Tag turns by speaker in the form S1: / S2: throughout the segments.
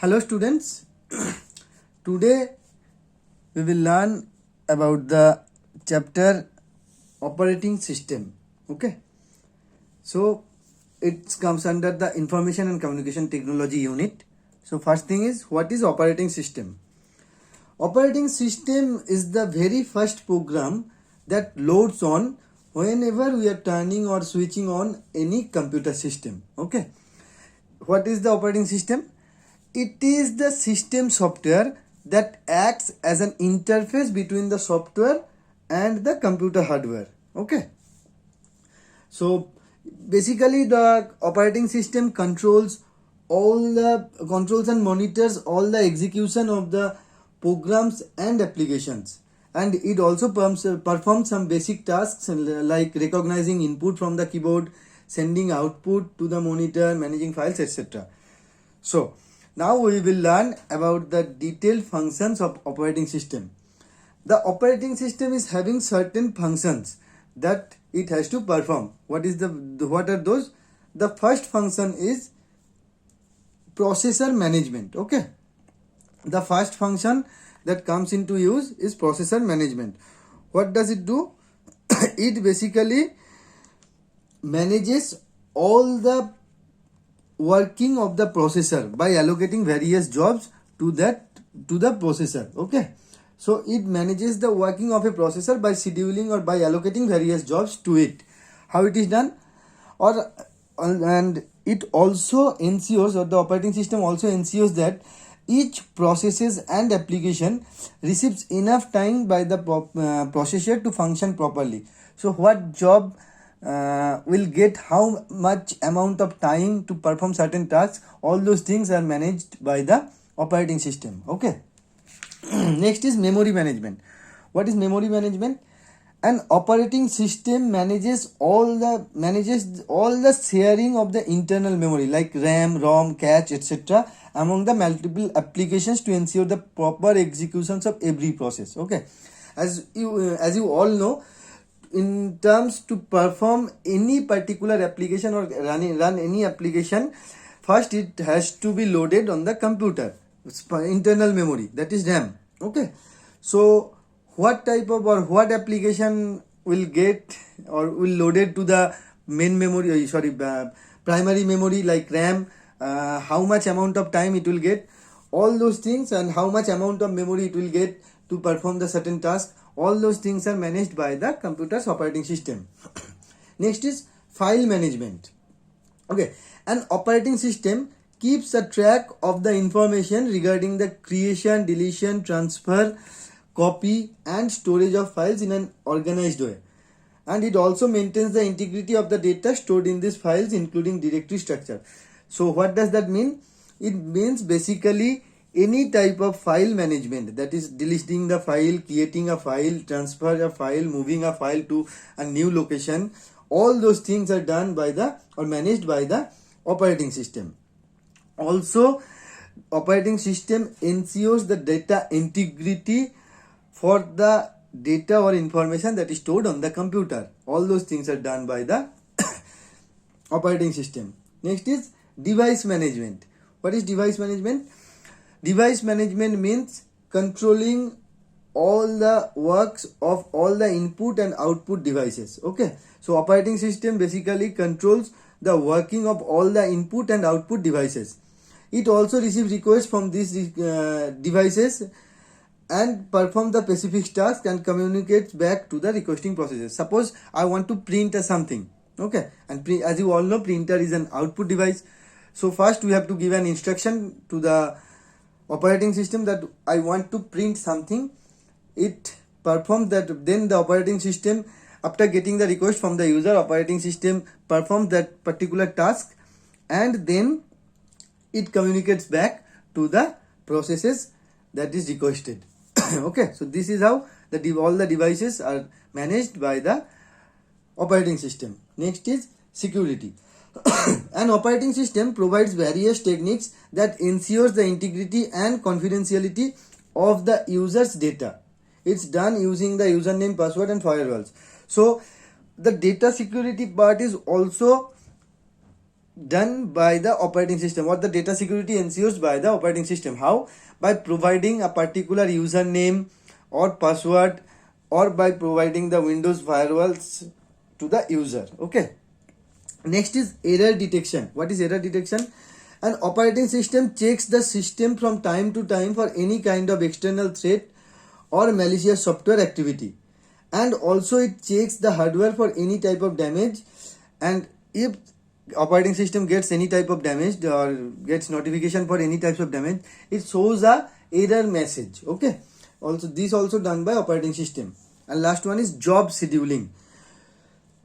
S1: Hello students, today we will learn about the chapter operating system. Okay, so it comes under the information and communication technology unit. So first thing is, what is operating system? Operating system is the very first program that loads on whenever we are turning or switching on any computer system. Okay, what is the operating system? It is the system software that acts as an interface between the software and the computer hardware. Okay, so basically the operating system controls and monitors all the execution of the programs and applications, and it also performs some basic tasks like recognizing input from the keyboard, sending output to the monitor, managing files, etc. So now we will learn about the detailed functions of operating system. The operating system is having certain functions that it has to perform. What are those? The first function is processor management. Okay, the first function that comes into use is processor management. What does it do? It basically manages all the working of the processor by allocating various jobs to the processor. Okay, so it manages the working of a processor by scheduling or by allocating various jobs to it. How it is done? And it also ensures, or the operating system also ensures, that each processes and application receives enough time by the processor to function properly. So what job will get how much amount of time to perform certain tasks, all those things are managed by the operating system. Okay. Next is memory management. What is memory management? An operating system manages all the sharing of the internal memory like RAM, ROM, cache, etc. among the multiple applications to ensure the proper executions of every process. Okay, as you all know, in terms to perform any particular application or run any application, first it has to be loaded on the computer, internal memory, that is RAM. Okay, so what type of or what application will get or will loaded to the main memory, primary memory like RAM, how much amount of time it will get, all those things, and how much amount of memory it will get to perform the certain task, all those things are managed by the computer's operating system. Next is file management. Okay, an operating system keeps a track of the information regarding the creation, deletion, transfer, copy and storage of files in an organized way, and it also maintains the integrity of the data stored in these files, including directory structure. So what does that mean? It means basically any type of file management, that is deleting the file, creating a file, transfer a file, moving a file to a new location, all those things are done by the or managed by the operating system. Also, operating system ensures the data integrity for the data or information that is stored on the computer. All those things are done by the operating system. Next is device management. What is device management? Device management means controlling all the works of all the input and output devices. Okay, so operating system basically controls the working of all the input and output devices. It also receives requests from these devices and perform the specific task and communicates back to the requesting processes. Suppose I want to print something. Okay, and as you all know, printer is an output device. So first we have to give an instruction to the operating system that I want to print something. It performs that. Then the operating system, after getting the request from the user, operating system performs that particular task, and then it communicates back to the processes that is requested. Okay, so this is how all the devices are managed by the operating system. Next is security. An operating system provides various techniques that ensures the integrity and confidentiality of the user's data. It's done using the username, password and firewalls. So the data security part is also done by the operating system, or the data security ensures by the operating system. How? By providing a particular username or password, or by providing the Windows firewalls to the user. Okay. Next is error detection. What is error detection? An operating system checks the system from time to time for any kind of external threat or malicious software activity, and also it checks the hardware for any type of damage. And if operating system gets any type of damage or gets notification for any types of damage, it shows a error message. Okay, also this also done by operating system. And last one is job scheduling.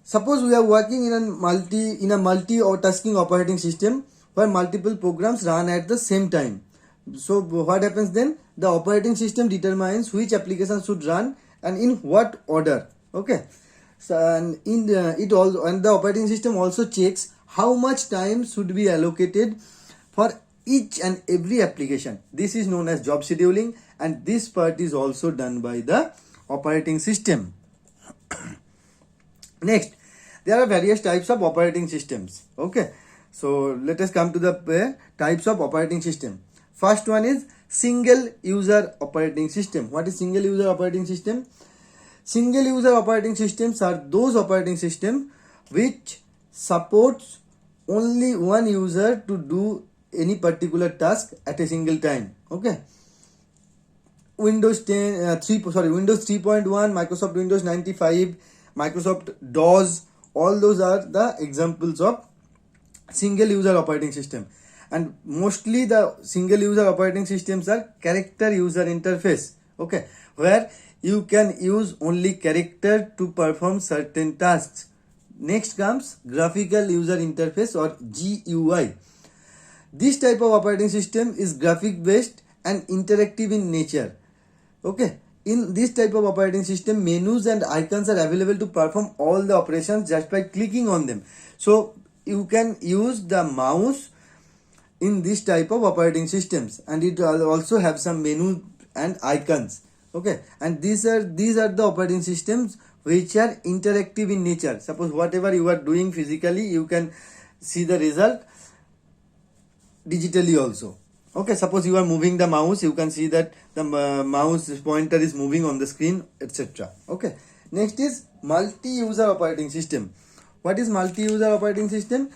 S1: Suppose we are working in a multi or tasking operating system where multiple programs run at the same time. So what happens then? The operating system determines which application should run and in what order. Okay. So and the operating system also checks how much time should be allocated for each and every application. This is known as job scheduling, and this part is also done by the operating system. Next, there are various types of operating systems. Okay, so let us come to the types of operating system. First one is single user operating system. What is single user operating system? Single user operating systems are those operating systems which supports only one user to do any particular task at a single time. Okay. Windows 3.1, Microsoft Windows 95, Microsoft DOS, all those are the examples of single user operating system. And mostly the single user operating systems are character user interface. Okay, where you can use only character to perform certain tasks. Next comes graphical user interface, or GUI. This type of operating system is graphic based and interactive in nature. Okay, in this type of operating system, menus and icons are available to perform all the operations just by clicking on them. So you can use the mouse in this type of operating systems, and it also have some menu and icons. Okay, and these are the operating systems which are interactive in nature. Suppose whatever you are doing physically, you can see the result digitally also. Okay, suppose you are moving the mouse, you can see that the mouse pointer is moving on the screen, etc. Okay, next is multi-user operating system. What is multi-user operating system?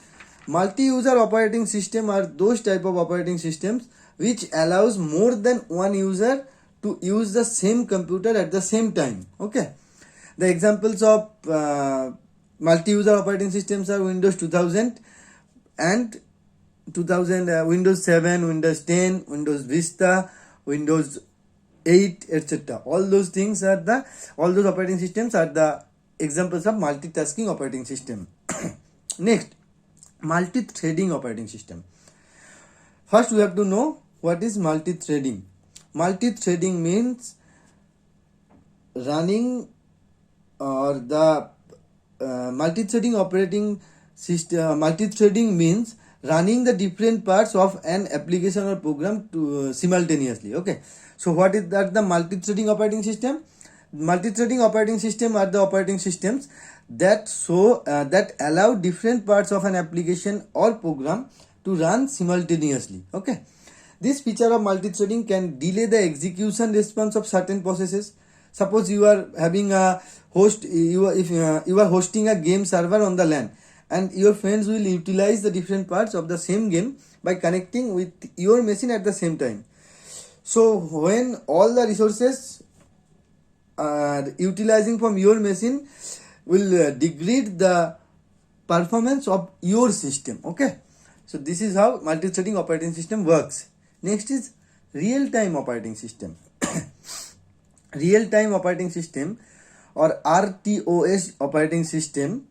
S1: Multi-user operating system are those type of operating systems which allows more than one user to use the same computer at the same time. Okay, the examples of multi-user operating systems are Windows 2000 and Windows 7, Windows 10, Windows Vista, Windows 8, etc. All those operating systems are the examples of multitasking operating system. Next, multi-threading operating system. First, we have to know what is multi-threading. Multi-threading means running, or the multi-threading operating system. Multi-threading means running the different parts of an application or program to simultaneously. Okay, so what is that? The multi-threading operating system. Multi-threading operating system are the operating systems that allow different parts of an application or program to run simultaneously. Okay, this feature of multi-threading can delay the execution response of certain processes. Suppose you are having a host, you are hosting a game server on the LAN, and your friends will utilize the different parts of the same game by connecting with your machine at the same time. So when all the resources are utilizing from your machine will degrade the performance of your system. Okay, so this is how multi-threading operating system works. Next is real-time operating system. Real-time operating system, or RTOS operating system,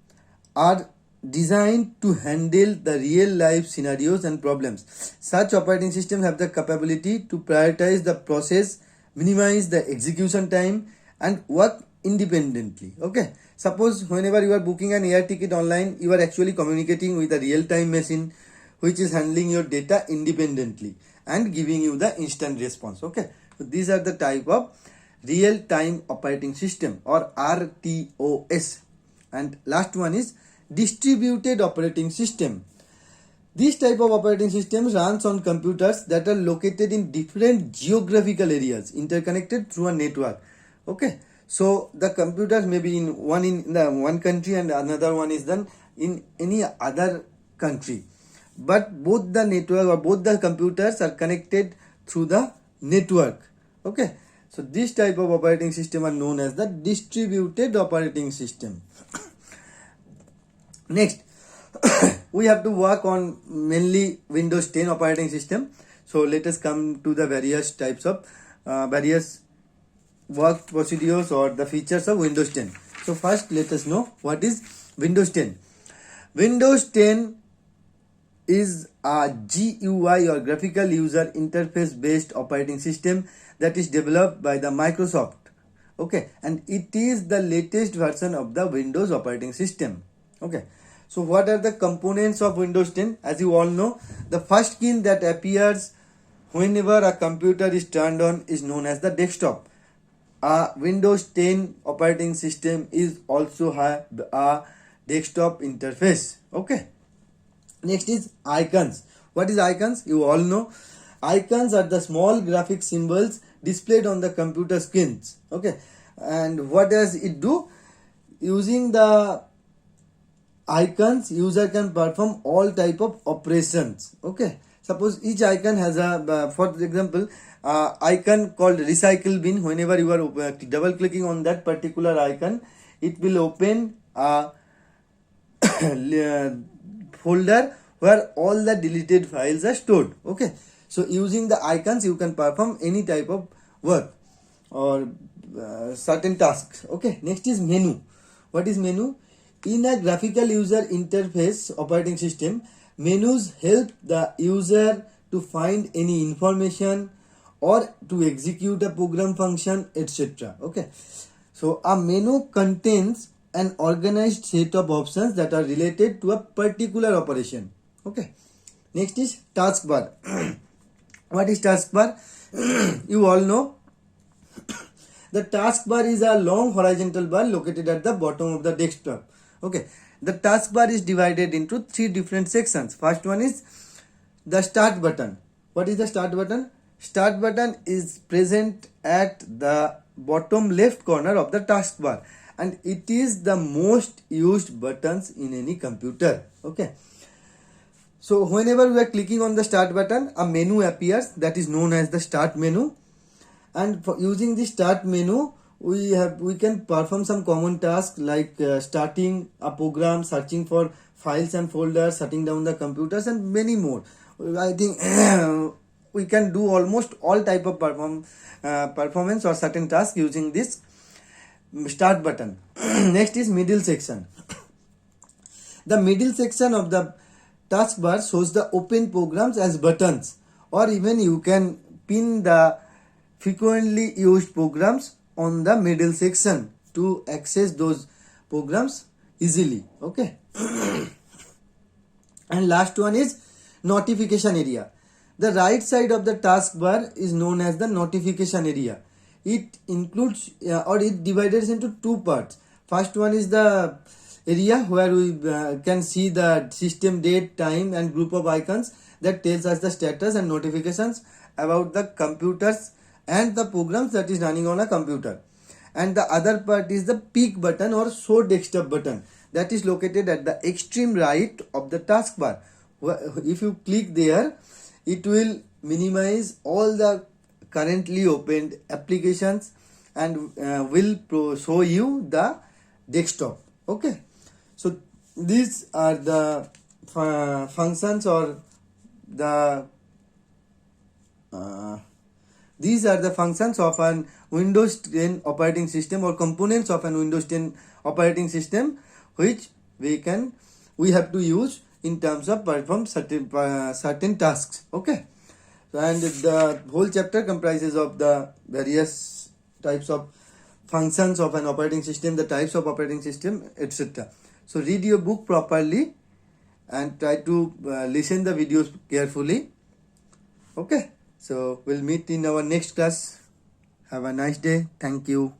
S1: are designed to handle the real life scenarios and problems. Such operating systems have the capability to prioritize the process, minimize the execution time, and work independently. Okay, suppose whenever you are booking an air ticket online, you are actually communicating with a real-time machine which is handling your data independently and giving you the instant response. Okay, so these are the type of real-time operating system, or RTOS. And last one is distributed operating system. This type of operating system runs on computers that are located in different geographical areas interconnected through a network. Okay, so the computers may be in the one country and another one is done in any other country, but both the network or both the computers are connected through the network. Okay, so this type of operating system are known as the distributed operating system. Next, we have to work on mainly Windows 10 operating system. So let us come to the various types of various work procedures or the features of Windows 10. So first let us know what is Windows 10. Windows 10 is a GUI or graphical user interface based operating system that is developed by the Microsoft. Okay, and it is the latest version of the Windows operating system. Okay, so what are the components of Windows 10? As you all know, the first screen that appears whenever a computer is turned on is known as the desktop. A Windows 10 operating system is also have a desktop interface. Okay, next is icons. What is icons? You all know, icons are the small graphic symbols displayed on the computer screens. Okay, and what does it do? Using the icons, user can perform all type of operations. Okay, suppose each icon has a for example icon called recycle bin. Whenever you are double clicking on that particular icon, it will open a folder where all the deleted files are stored. Okay, so using the icons you can perform any type of work or certain tasks. Okay, next is menu. What is menu? In a graphical user interface operating system, menus help the user to find any information or to execute a program function, etc. Okay, so a menu contains an organized set of options that are related to a particular operation. Okay, next is taskbar. What is taskbar? You all know, the taskbar is a long horizontal bar located at the bottom of the desktop. Okay, the taskbar is divided into three different sections. First one is the start button. What is the start button? Start button is present at the bottom left corner of the taskbar, and it is the most used buttons in any computer. Okay, so whenever we are clicking on the start button, a menu appears that is known as the start menu, and for using the start menu we can perform some common tasks like starting a program, searching for files and folders, shutting down the computers, and many more. I think we can do almost all type of performance or certain tasks using this start button. Next is middle section. The middle section of the taskbar shows the open programs as buttons, or even you can pin the frequently used programs on the middle section to access those programs easily. Okay, and last one is notification area. The right side of the taskbar is known as the notification area. It includes or it divides into two parts. First one is the area where we can see the system date, time, and group of icons that tells us the status and notifications about the computers and the programs that is running on a computer. And the other part is the peek button or show desktop button that is located at the extreme right of the taskbar. If you click there, it will minimize all the currently opened applications and will show you the desktop. Okay, so these are the functions or the these are the functions of an Windows 10 operating system or components of an Windows 10 operating system which we have to use in terms of perform certain tasks. Okay, and the whole chapter comprises of the various types of functions of an operating system, the types of operating system, etc. So read your book properly and try to listen the videos carefully. Okay, so we'll meet in our next class. Have a nice day. Thank you.